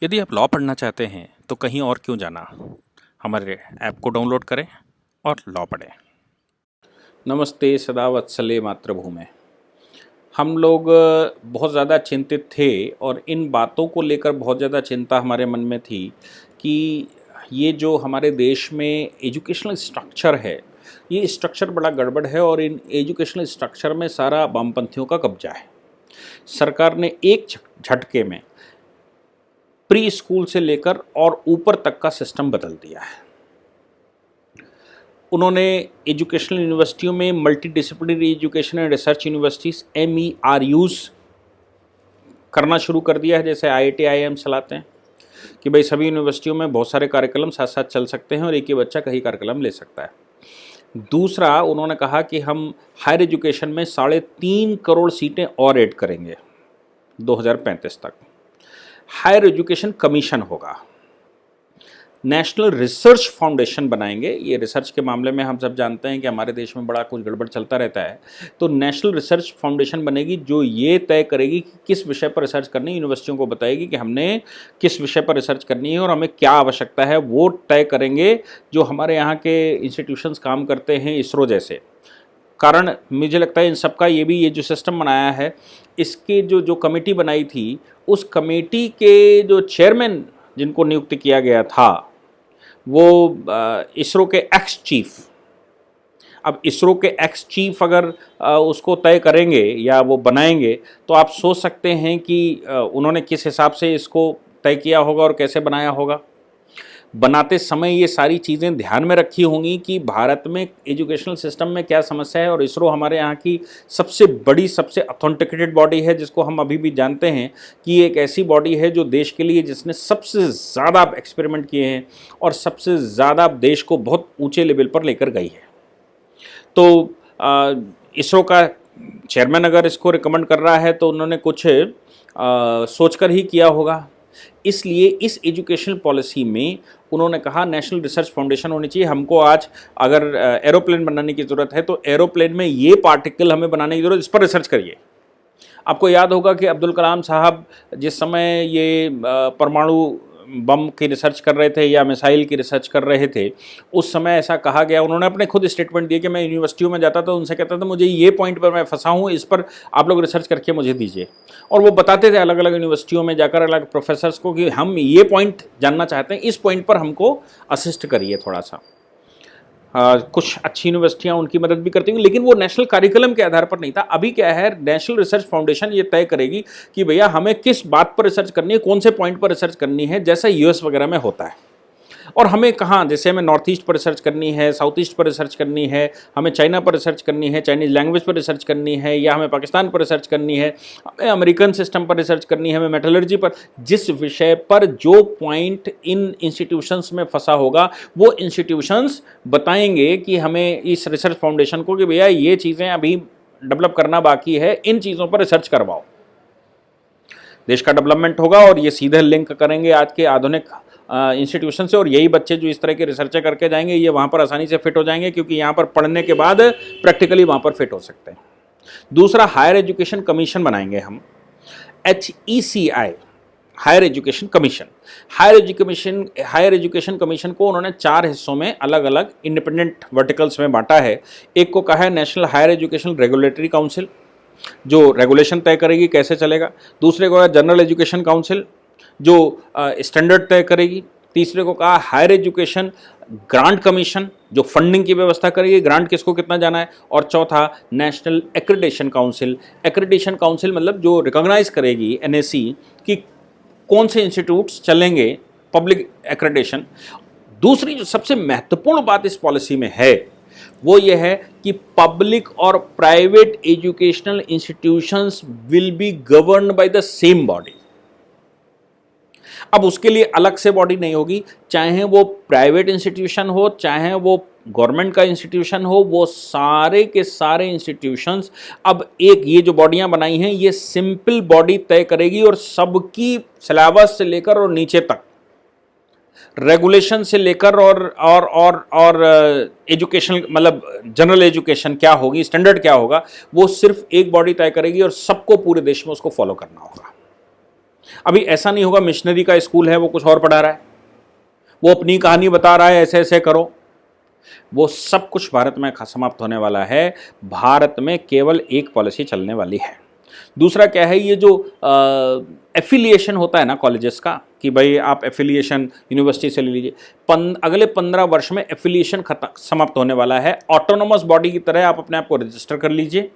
यदि आप लॉ पढ़ना चाहते हैं तो कहीं और क्यों जाना। हमारे ऐप को डाउनलोड करें और लॉ पढ़ें। नमस्ते सदा वत्सले मातृभूमि। हम लोग बहुत ज़्यादा चिंतित थे और इन बातों को लेकर बहुत ज़्यादा चिंता हमारे मन में थी कि ये जो हमारे देश में एजुकेशनल स्ट्रक्चर है, ये स्ट्रक्चर बड़ा गड़बड़ है और इन एजुकेशनल स्ट्रक्चर में सारा वामपंथियों का कब्जा है। सरकार ने एक झटके में प्री स्कूल से लेकर और ऊपर तक का सिस्टम बदल दिया है। उन्होंने एजुकेशनल यूनिवर्सिटियों में multi disciplinary education and research universities MERUs करना शुरू कर दिया है, जैसे IIT IIM चलाते हैं कि भाई सभी यूनिवर्सिटियों में बहुत सारे कार्यक्रम साथ साथ चल सकते हैं और एक ही बच्चा कई कार्यक्रम ले सकता है। दूसरा, उन्होंने कहा कि हम हायर एजुकेशन में 3.5 करोड़ सीटें और ऐड करेंगे 2035 तक। हायर एजुकेशन कमीशन होगा, नेशनल रिसर्च फाउंडेशन बनाएंगे। ये रिसर्च के मामले में हम सब जानते हैं कि हमारे देश में बड़ा कुछ गड़बड़ चलता रहता है, तो नेशनल रिसर्च फाउंडेशन बनेगी जो ये तय करेगी कि किस विषय पर रिसर्च करनी है। यूनिवर्सिटियों को बताएगी कि हमने किस विषय पर रिसर्च करनी है और हमें क्या आवश्यकता है, वो तय करेंगे जो हमारे यहाँ के इंस्टीट्यूशंस काम करते हैं, इसरो जैसे। कारण मुझे लगता है इन सबका ये जो सिस्टम बनाया है, इसके जो कमेटी बनाई थी, उस कमेटी के जो चेयरमैन जिनको नियुक्त किया गया था वो इसरो के एक्स चीफ। अब इसरो के एक्स चीफ अगर उसको तय करेंगे या वो बनाएंगे तो आप सोच सकते हैं कि उन्होंने किस हिसाब से इसको तय किया होगा और कैसे बनाया होगा। बनाते समय ये सारी चीज़ें ध्यान में रखी होंगी कि भारत में एजुकेशनल सिस्टम में क्या समस्या है। और इसरो हमारे यहाँ की सबसे बड़ी, सबसे अथेंटिकेटेड बॉडी है, जिसको हम अभी भी जानते हैं कि ये एक ऐसी बॉडी है जो देश के लिए, जिसने सबसे ज़्यादा एक्सपेरिमेंट किए हैं और सबसे ज़्यादा देश को बहुत ऊंचे लेवल पर लेकर गई है। तो इसरो का चेयरमैन अगर इसको रिकमेंड कर रहा है तो उन्होंने कुछ सोचकर ही किया होगा। इसलिए इस एजुकेशनल पॉलिसी में उन्होंने कहा नेशनल रिसर्च फाउंडेशन होनी चाहिए। हमको आज अगर एरोप्लेन बनाने की ज़रूरत है तो एरोप्लेन में ये पार्टिकल हमें बनाने की ज़रूरत, इस पर रिसर्च करिए। आपको याद होगा कि अब्दुल कलाम साहब जिस समय ये परमाणु बम की रिसर्च कर रहे थे या मिसाइल की रिसर्च कर रहे थे, उस समय ऐसा कहा गया, उन्होंने अपने खुद स्टेटमेंट दिए कि मैं यूनिवर्सिटियों में जाता था, उनसे कहता था मुझे ये पॉइंट पर मैं फंसा हूँ, इस पर आप लोग रिसर्च करके मुझे दीजिए। और वो बताते थे अलग अलग यूनिवर्सिटियों में जाकर अलग प्रोफेसर्स को कि हम ये पॉइंट जानना चाहते हैं, इस पॉइंट पर हमको असिस्ट करिए थोड़ा सा। कुछ अच्छी यूनिवर्सिटियां उनकी मदद भी करती हैं, लेकिन वो नेशनल करिकुलम के आधार पर नहीं था। अभी क्या है, नेशनल रिसर्च फाउंडेशन ये तय करेगी कि भैया हमें किस बात पर रिसर्च करनी है, कौन से पॉइंट पर रिसर्च करनी है, जैसा US वगैरह में होता है। और हमें कहाँ, जैसे हमें नॉर्थ ईस्ट पर रिसर्च करनी है, साउथ ईस्ट पर रिसर्च करनी है, हमें चाइना पर रिसर्च करनी है, चाइनीज लैंग्वेज पर रिसर्च करनी है, या हमें पाकिस्तान पर रिसर्च करनी है, हमें अमेरिकन सिस्टम पर रिसर्च करनी है, हमें मेटलर्जी पर, जिस विषय पर जो पॉइंट इन इंस्टीट्यूशंस में फंसा होगा वो इंस्टीट्यूशंस बताएंगे कि हमें इस रिसर्च फाउंडेशन को कि भैया ये चीज़ें अभी डेवलप करना बाकी है, इन चीज़ों पर रिसर्च करवाओ। देश का डेवलपमेंट होगा और ये सीधे लिंक करेंगे आज के आधुनिक इंस्टीट्यूशन से, और यही बच्चे जो इस तरह के रिसर्च करके जाएंगे ये वहाँ पर आसानी से फिट हो जाएंगे, क्योंकि यहाँ पर पढ़ने के बाद प्रैक्टिकली वहाँ पर फिट हो सकते हैं। दूसरा, हायर एजुकेशन कमीशन बनाएंगे हम, HECI, higher education commission. Higher education commission को उन्होंने 4 हिस्सों में अलग अलग इंडिपेंडेंट वर्टिकल्स में बांटा है। एक को कहा है national higher education regulatory council, जो रेगुलेशन तय करेगी कैसे चलेगा। दूसरे को है जनरल एजुकेशन काउंसिल, जो स्टैंडर्ड तय करेगी। तीसरे को कहा हायर एजुकेशन ग्रांट कमीशन, जो फंडिंग की व्यवस्था करेगी, ग्रांट किसको कितना जाना है। और चौथा, national accreditation council. Accreditation council मतलब जो रिकॉग्नाइज करेगी NAC कि कौन से इंस्टीट्यूट्स चलेंगे पब्लिक एक्रेडिटेशन। दूसरी जो सबसे महत्वपूर्ण बात इस पॉलिसी में है वो ये है कि पब्लिक और private educational institutions will be governed by the same body. अब उसके लिए अलग से बॉडी नहीं होगी, चाहे वो प्राइवेट इंस्टीट्यूशन हो चाहे वो गवर्नमेंट का इंस्टीट्यूशन हो, वो सारे के सारे इंस्टीट्यूशंस अब एक ये जो बॉडियां बनाई हैं ये सिंपल बॉडी तय करेगी और सबकी सिलेबस से लेकर और नीचे तक, रेगुलेशन से लेकर और एजुकेशन मतलब जनरल एजुकेशन क्या होगी, स्टैंडर्ड क्या होगा, वो सिर्फ एक बॉडी तय करेगी और सबको पूरे देश में उसको फॉलो करना होगा। अभी ऐसा नहीं होगा मिशनरी का स्कूल है वो कुछ और पढ़ा रहा है, वो अपनी कहानी बता रहा है ऐसे ऐसे करो, वो सब कुछ भारत में समाप्त होने वाला है। भारत में केवल एक पॉलिसी चलने वाली है। दूसरा क्या है, ये जो एफिलिएशन होता है ना कॉलेजेस का, कि भाई आप एफिलिएशन यूनिवर्सिटी से ले लीजिए, अगले 15 वर्ष में एफिलिएशन समाप्त होने वाला है। ऑटोनोमस बॉडी की तरह आप अपने आप को रजिस्टर कर लीजिए,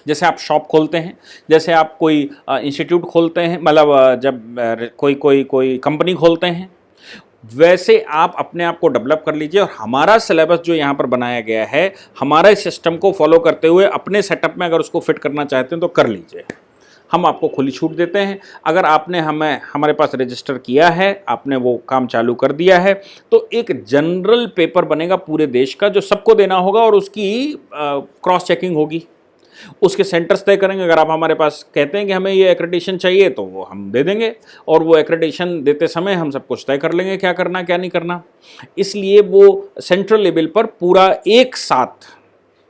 जैसे आप शॉप खोलते हैं, जैसे आप कोई इंस्टीट्यूट खोलते हैं, मतलब जब कोई कंपनी खोलते हैं, वैसे आप अपने आप को डेवलप कर लीजिए। और हमारा सिलेबस जो यहाँ पर बनाया गया है, हमारे सिस्टम को फॉलो करते हुए अपने सेटअप में अगर उसको फिट करना चाहते हैं तो कर लीजिए, हम आपको खुली छूट देते हैं। अगर आपने हमारे पास रजिस्टर किया है, आपने वो काम चालू कर दिया है, तो एक जनरल पेपर बनेगा पूरे देश का जो सबको देना होगा, और उसकी क्रॉस चेकिंग होगी, उसके सेंटर्स तय करेंगे। अगर आप हमारे पास कहते हैं कि हमें ये एक्रेडिटेशन चाहिए तो वो हम दे देंगे, और वो एक्रेडिटेशन देते समय हम सब कुछ तय कर लेंगे क्या करना क्या नहीं करना। इसलिए वो सेंट्रल लेवल पर पूरा एक साथ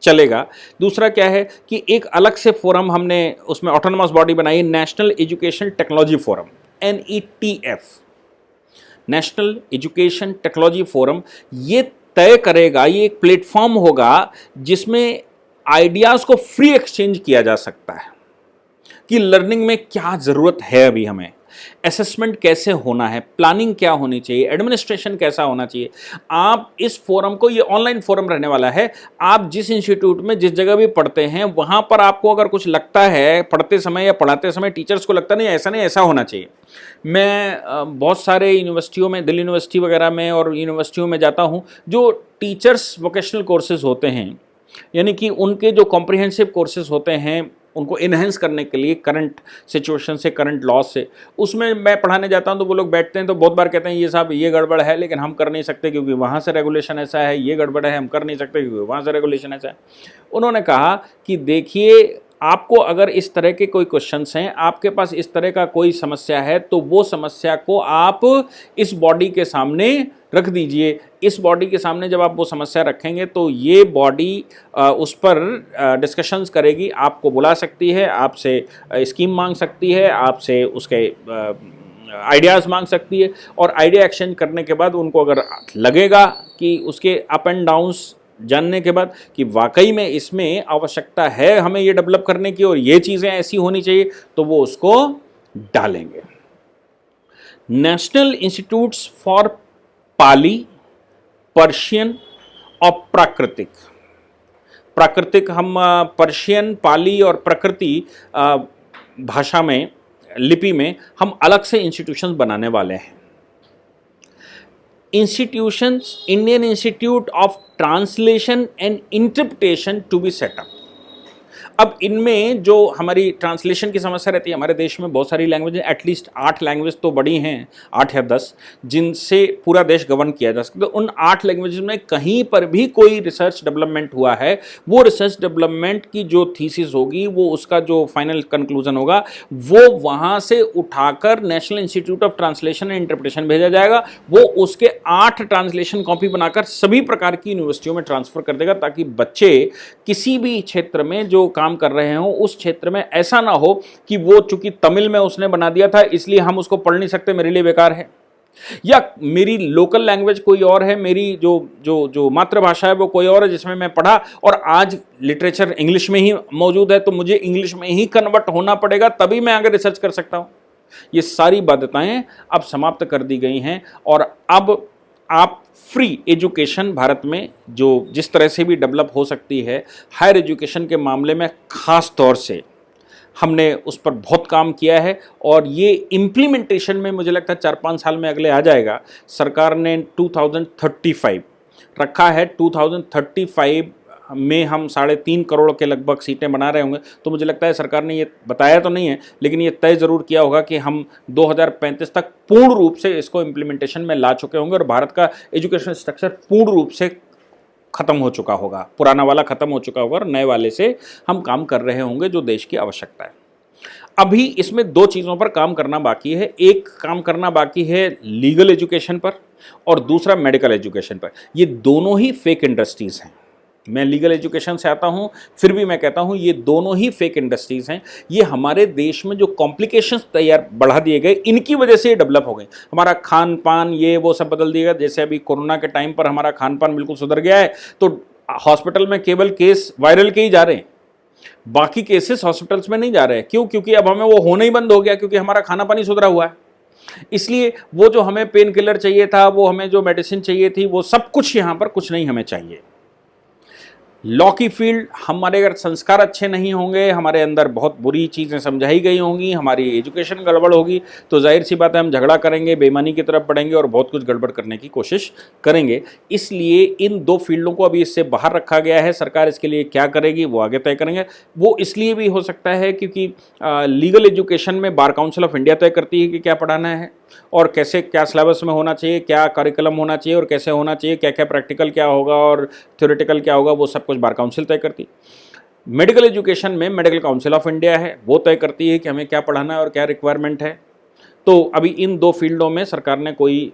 चलेगा। दूसरा क्या है कि एक अलग से फोरम हमने उसमें ऑटोनोमस बॉडी बनाई, national education technology forum, NETF, national education technology forum. ये तय करेगा, ये एक प्लेटफॉर्म होगा जिसमें आइडियाज़ को फ्री एक्सचेंज किया जा सकता है कि लर्निंग में क्या ज़रूरत है, अभी हमें असेसमेंट कैसे होना है, प्लानिंग क्या होनी चाहिए, एडमिनिस्ट्रेशन कैसा होना चाहिए। आप इस फोरम को, ये ऑनलाइन फोरम रहने वाला है, आप जिस इंस्टीट्यूट में जिस जगह भी पढ़ते हैं वहाँ पर आपको अगर कुछ लगता है पढ़ते समय या पढ़ाते समय, टीचर्स को लगता नहीं ऐसा होना चाहिए। मैं बहुत सारे यूनिवर्सिटियों में, दिल्ली यूनिवर्सिटी वगैरह में और यूनिवर्सिटियों में जाता हूँ, जो टीचर्स वोकेशनल कोर्सेज होते हैं, यानी कि उनके जो कॉम्प्रिहेंसिव कोर्सेज होते हैं उनको इन्हेंस करने के लिए करंट सिचुएशन से, करंट लॉ से, उसमें मैं पढ़ाने जाता हूं तो वो लोग बैठते हैं तो बहुत बार कहते हैं ये साहब ये गड़बड़ है, लेकिन हम कर नहीं सकते क्योंकि वहाँ से रेगुलेशन ऐसा है, ये गड़बड़ है हम कर नहीं सकते क्योंकि वहाँ से रेगुलेशन ऐसा है। उन्होंने कहा कि देखिए, आपको अगर इस तरह के कोई क्वेश्चंस हैं, आपके पास इस तरह का कोई समस्या है, तो वो समस्या को आप इस बॉडी के सामने रख दीजिए। इस बॉडी के सामने जब आप वो समस्या रखेंगे तो ये बॉडी उस पर डिस्कशंस करेगी, आपको बुला सकती है, आपसे स्कीम मांग सकती है, आपसे उसके आइडियाज़ मांग सकती है, और आइडिया एक्सचेंज करने के बाद उनको अगर लगेगा कि उसके अप एंड डाउन्स जानने के बाद कि वाकई में इसमें आवश्यकता है हमें ये डेवलप करने की और ये चीज़ें ऐसी होनी चाहिए, तो वो उसको डालेंगे। National institutes for Pali, Persian और प्राकृतिक हम पर्शियन, पाली और प्रकृति भाषा में, लिपि में हम अलग से इंस्टीट्यूशंस बनाने वाले हैं। Institutions, Indian institute of translation and interpretation to be set up. अब इनमें जो हमारी ट्रांसलेशन की समस्या रहती है, हमारे देश में बहुत सारी लैंग्वेज, एटलीस्ट 8 लैंग्वेज तो बड़ी हैं, 8 या 10, जिनसे पूरा देश गवर्न किया जा सकता है। उन 8 लैंग्वेज में कहीं पर भी कोई रिसर्च डेवलपमेंट हुआ है, वो रिसर्च डेवलपमेंट की जो थीसिस होगी, वो उसका जो फाइनल कंक्लूजन होगा, वो वहाँ से उठाकर national institute of translation and interpretation भेजा जाएगा। वो उसके 8 ट्रांसलेशन कॉपी बनाकर सभी प्रकार की यूनिवर्सिटियों में ट्रांसफ़र कर देगा, ताकि बच्चे किसी भी क्षेत्र में जो काम कर रहे हो उस क्षेत्र में ऐसा ना हो कि वो चूंकि तमिल में उसने बना दिया था इसलिए हम उसको पढ़ नहीं सकते, मेरे लिए बेकार है, या मेरी लोकल लैंग्वेज कोई और है, मेरी जो मातृभाषा है वो कोई और है जिसमें मैं पढ़ा, और आज लिटरेचर इंग्लिश में ही मौजूद है तो मुझे इंग्लिश में ही कन्वर्ट होना पड़ेगा तभी मैं आगे रिसर्च कर सकता हूं। ये सारी बाध्यताएं अब समाप्त कर दी गई हैं, और अब आप फ्री एजुकेशन भारत में जो जिस तरह से भी डेवलप हो सकती है, हायर एजुकेशन के मामले में ख़ास तौर से हमने उस पर बहुत काम किया है, और ये इम्प्लीमेंटेशन में मुझे लगता है 4-5 साल में अगले आ जाएगा। सरकार ने 2035 रखा है, 2035 में हम 3.5 करोड़ के लगभग सीटें बना रहे होंगे। तो मुझे लगता है सरकार ने ये बताया तो नहीं है, लेकिन ये तय ज़रूर किया होगा कि हम 2035 तक पूर्ण रूप से इसको इम्प्लीमेंटेशन में ला चुके होंगे, और भारत का एजुकेशन स्ट्रक्चर पूर्ण रूप से ख़त्म हो चुका होगा, पुराना वाला ख़त्म हो चुका होगा, और नए वाले से हम काम कर रहे होंगे जो देश की आवश्यकता है। अभी इसमें 2 चीज़ों पर काम करना बाकी है। एक काम करना बाकी है लीगल एजुकेशन पर, और दूसरा मेडिकल एजुकेशन पर। ये दोनों ही फेक इंडस्ट्रीज़ हैं। मैं लीगल एजुकेशन से आता हूं, फिर भी मैं कहता हूं ये दोनों ही फेक इंडस्ट्रीज हैं। ये हमारे देश में जो कॉम्प्लिकेशंस तैयार बढ़ा दिए गए, इनकी वजह से ये डेवलप हो गए। हमारा खान पान ये वो सब बदल दिया। जैसे अभी कोरोना के टाइम पर हमारा खान पान बिल्कुल सुधर गया है, तो हॉस्पिटल में केवल केस वायरल के ही जा रहे हैं, बाकी केसेस हॉस्पिटल्स में नहीं जा रहे हैं। क्यों? क्योंकि अब हमें वो होना ही बंद हो गया, क्योंकि हमारा खाना पानी सुधरा हुआ है। इसलिए वो जो हमें पेन किलर चाहिए था, वो हमें जो मेडिसिन चाहिए थी, वो सब कुछ यहां पर कुछ नहीं हमें चाहिए। लॉ की फील्ड, हमारे अगर संस्कार अच्छे नहीं होंगे, हमारे अंदर बहुत बुरी चीज़ें समझाई गई होंगी, हमारी एजुकेशन गड़बड़ होगी, तो जाहिर सी बात है हम झगड़ा करेंगे, बेईमानी की तरफ बढ़ेंगे और बहुत कुछ गड़बड़ करने की कोशिश करेंगे। इसलिए इन दो फील्डों को अभी इससे बाहर रखा गया है। सरकार इसके लिए क्या करेगी वो आगे तय करेंगे। वो इसलिए भी हो सकता है क्योंकि लीगल एजुकेशन में बार काउंसिल ऑफ इंडिया तय करती है कि क्या पढ़ाना है और कैसे, क्या सिलेबस में होना चाहिए, क्या करिकुलम होना चाहिए और कैसे होना चाहिए, क्या क्या प्रैक्टिकल क्या होगा और थ्योरेटिकल क्या होगा, वो सब कुछ बार काउंसिल तय करती। मेडिकल एजुकेशन में मेडिकल काउंसिल ऑफ इंडिया है, वो तय करती है कि हमें क्या पढ़ाना है और क्या रिक्वायरमेंट है। तो अभी इन दो फील्डों में सरकार ने कोई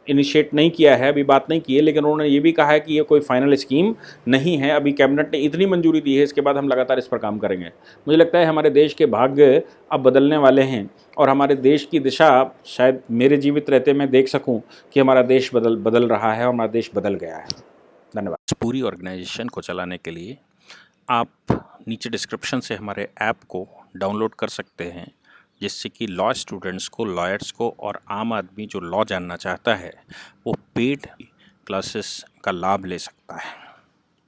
इनिशिएट नहीं किया है, अभी बात नहीं की है, लेकिन उन्होंने ये भी कहा है कि ये कोई फाइनल स्कीम नहीं है। अभी कैबिनेट ने इतनी मंजूरी दी है, इसके बाद हम लगातार इस पर काम करेंगे। मुझे लगता है हमारे देश के भाग्य अब बदलने वाले हैं और हमारे देश की दिशा शायद मेरे जीवित रहते मैं देख सकूं कि हमारा देश बदल रहा है और हमारा देश बदल गया है। धन्यवाद। इस पूरी ऑर्गेनाइजेशन को चलाने के लिए आप नीचे डिस्क्रिप्शन से हमारे ऐप को डाउनलोड कर सकते हैं, जिससे कि लॉ स्टूडेंट्स को, लॉयर्स को और आम आदमी जो लॉ जानना चाहता है वो पेड क्लासेस का लाभ ले सकता है।